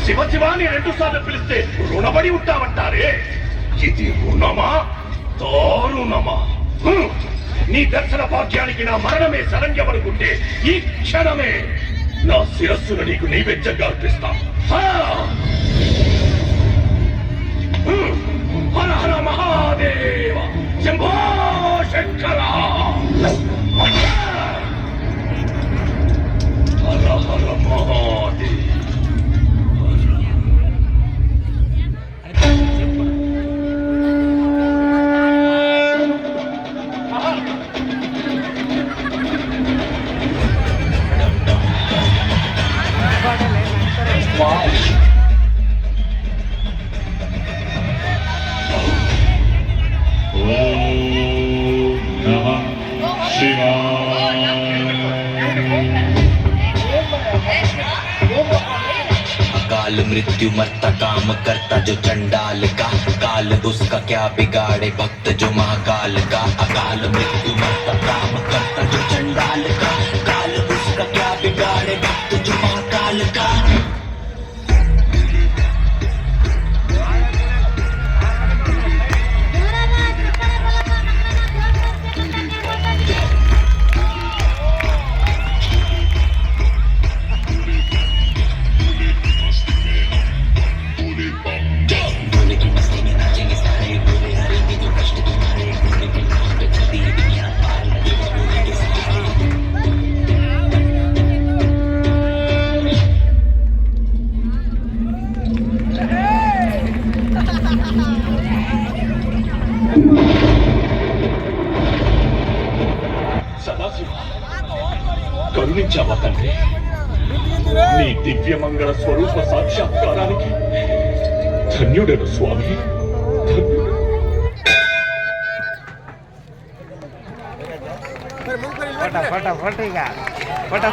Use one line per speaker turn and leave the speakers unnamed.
శివ శివాని 2 సార్లు పిలిస్తే రుణపడి ఉంటామంటారే. ఇది రుణమా దారుణమా? నీ దర్శన భాగ్యానికి నా మరణమే శరణ్యమనుకుంటే ఈ క్షణమే నా శిరస్సును నీకు నైవేద్యంగా అర్పిస్తా. హర హర మహాదేవ శంభో శంకర. హర హర మహాదేవ.
अकाल मृत्यु मरता काम करता जो चंडाल का, काल उसका क्या बिगाड़े भक्त जो महाकाल का. अकाल मृत्यु मरता काम करता जो चंडाल का, काल उसका क्या बिगाड़े भक्त जो महाकाल का. సదాశివ, కరుణించావా తండ్రి? నీ దివ్యమంగళ స్వరూప సాక్షాత్కారానికి ధన్యుడను స్వామి, ధన్యుడు.
ಫೋಟೋ ಫೋಟೋ ಫೋಟೋ ಈಗ ಫೋಟೋ